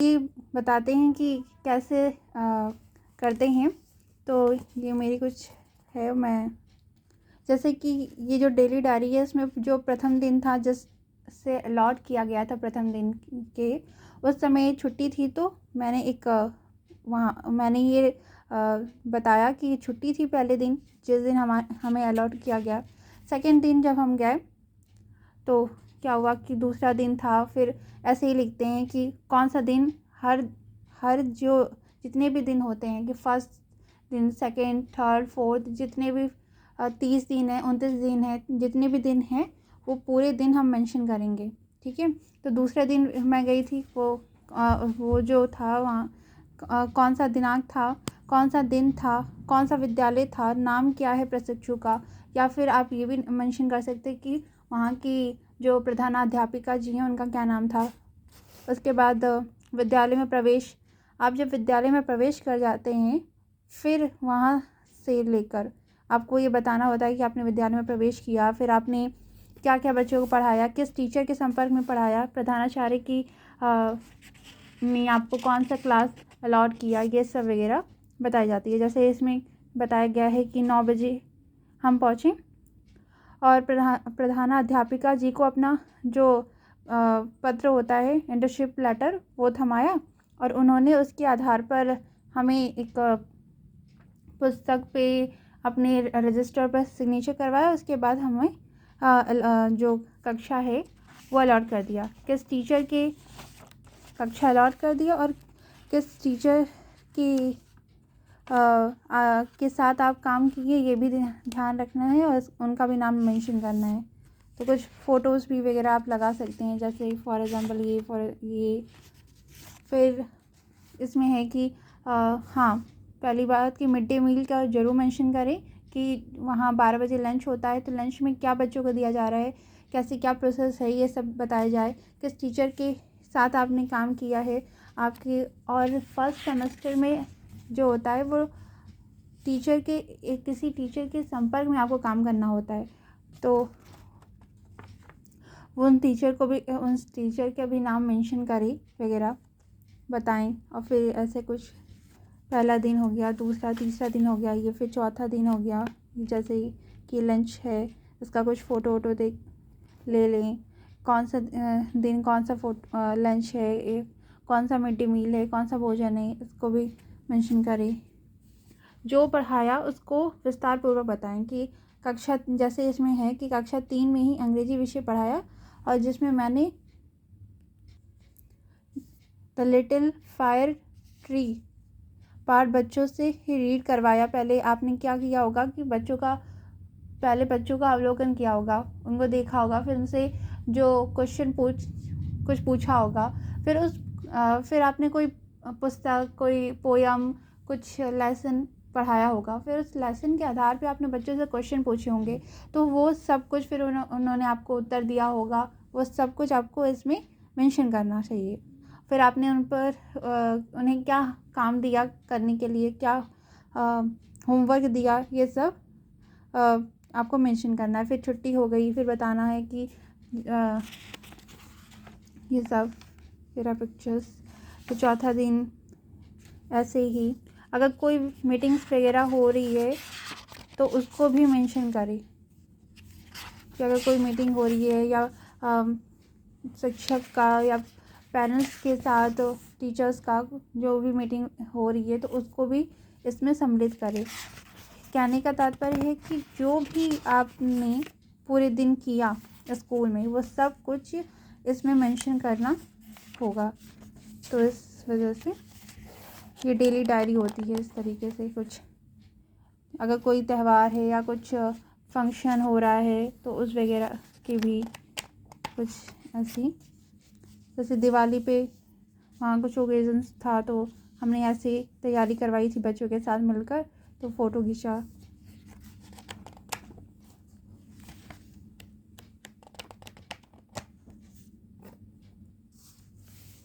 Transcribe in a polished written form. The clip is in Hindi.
ये बताते हैं कि कैसे करते हैं। तो ये मेरी कुछ है, मैं जैसे कि ये जो डेली डायरी है इसमें जो प्रथम दिन था जिससे अलॉट किया गया था प्रथम दिन के, उस समय छुट्टी थी तो मैंने एक वहाँ मैंने ये बताया कि छुट्टी थी पहले दिन जिस दिन हमें अलॉट किया गया। सेकंड दिन जब हम गए तो क्या हुआ कि दूसरा दिन था। फिर ऐसे ही लिखते हैं कि कौन सा दिन हर हर जो जितने भी दिन होते हैं कि फर्स्ट दिन, सेकंड, थर्ड, फोर्थ, जितने भी 30 दिन है, 29 दिन है, जितने भी दिन हैं वो पूरे दिन हम मेंशन करेंगे। ठीक है। तो दूसरे दिन मैं गई थी, वो जो था वहाँ कौन सा दिनांक था, कौन सा दिन था, कौन सा विद्यालय था, नाम क्या है प्रशिक्षु का, या फिर आप ये भी मेंशन कर सकते कि वहाँ की जो प्रधानाध्यापिका जी हैं उनका क्या नाम था। उसके बाद विद्यालय में प्रवेश, आप जब विद्यालय में प्रवेश कर जाते हैं फिर वहाँ से लेकर आपको ये बताना होता है कि आपने विद्यालय में प्रवेश किया, फिर आपने क्या क्या बच्चों को पढ़ाया, किस टीचर के संपर्क में पढ़ाया, प्रधानाचार्य की ने आपको कौन सा क्लास अलॉट किया, ये सब वगैरह बताई जाती है। जैसे इसमें बताया गया है कि 9 बजे हम पहुँचे और प्रधानाध्यापिका जी को अपना जो पत्र होता है, इंटर्नशिप लेटर, वो थमाया और उन्होंने उसके आधार पर हमें एक पुस्तक पे अपने रजिस्टर पर सिग्नेचर करवाया। उसके बाद हमें जो कक्षा है वो अलॉट कर दिया, किस टीचर के कक्षा अलॉट कर दिया और किस टीचर की के साथ आप काम किए ये भी ध्यान रखना है और उनका भी नाम मेंशन करना है। तो कुछ फ़ोटोज़ भी वगैरह आप लगा सकते हैं, जैसे फॉर एग्ज़ाम्पल ये फिर इसमें है कि हाँ, पहली बात कि मिड डे मील का ज़रूर मेंशन करें कि वहाँ 12 बजे लंच होता है तो लंच में क्या बच्चों को दिया जा रहा है, कैसे क्या प्रोसेस है, ये सब बताया जाए। किस टीचर के साथ आपने काम किया है आपके, और फर्स्ट सेमेस्टर में जो होता है वो किसी टीचर के संपर्क में आपको काम करना होता है, तो उन टीचर का भी नाम मेंशन करें वगैरह बताएं। और फिर ऐसे कुछ पहला दिन हो गया, दूसरा, तीसरा दिन हो गया, ये फिर चौथा दिन हो गया। जैसे कि लंच है, इसका कुछ फ़ोटो वोटो ले लें, कौन सा दिन कौन सा लंच है, कौन सा मिड डे मील है, कौन सा भोजन है, इसको भी मेंशन करें। जो पढ़ाया उसको विस्तार पूर्वक बताएं कि कक्षा, जैसे इसमें है कि कक्षा 3 में ही अंग्रेजी विषय पढ़ाया और जिसमें मैंने the little fire tree part बच्चों से ही रीड करवाया। पहले आपने क्या किया होगा कि बच्चों का अवलोकन किया होगा, उनको देखा होगा, फिर उनसे जो कुछ पूछा होगा, फिर आपने कोई पुस्तक, कोई पोयम, कुछ लेसन पढ़ाया होगा, फिर उस लेसन के आधार पे आपने बच्चों से क्वेश्चन पूछे होंगे, तो वो सब कुछ फिर उन्होंने आपको उत्तर दिया होगा, वो सब कुछ आपको इसमें मेंशन करना चाहिए। फिर आपने उन्हें क्या काम दिया करने के लिए, क्या होमवर्क दिया, ये सब आपको मेंशन करना है। फिर छुट्टी हो गई, फिर बताना है कि ये सब मेरा पिक्चर्स। तो चौथा दिन ऐसे ही अगर कोई मीटिंग्स वगैरह हो रही है तो उसको भी मेंशन करें कि अगर कोई मीटिंग हो रही है या शिक्षक का या पेरेंट्स के साथ टीचर्स का जो भी मीटिंग हो रही है तो उसको भी इसमें सम्मिलित करें। कहने का तात्पर्य है कि जो भी आपने पूरे दिन किया स्कूल में वो सब कुछ इसमें मेंशन करना होगा। तो इस वजह से ये डेली डायरी होती है। इस तरीके से कुछ अगर कोई त्यौहार है या कुछ फंक्शन हो रहा है तो उस वगैरह की भी कुछ ऐसी, जैसे दिवाली पे वहाँ कुछ ओकेजन्स था तो हमने ऐसे तैयारी करवाई थी बच्चों के साथ मिलकर, तो फ़ोटो खींचा।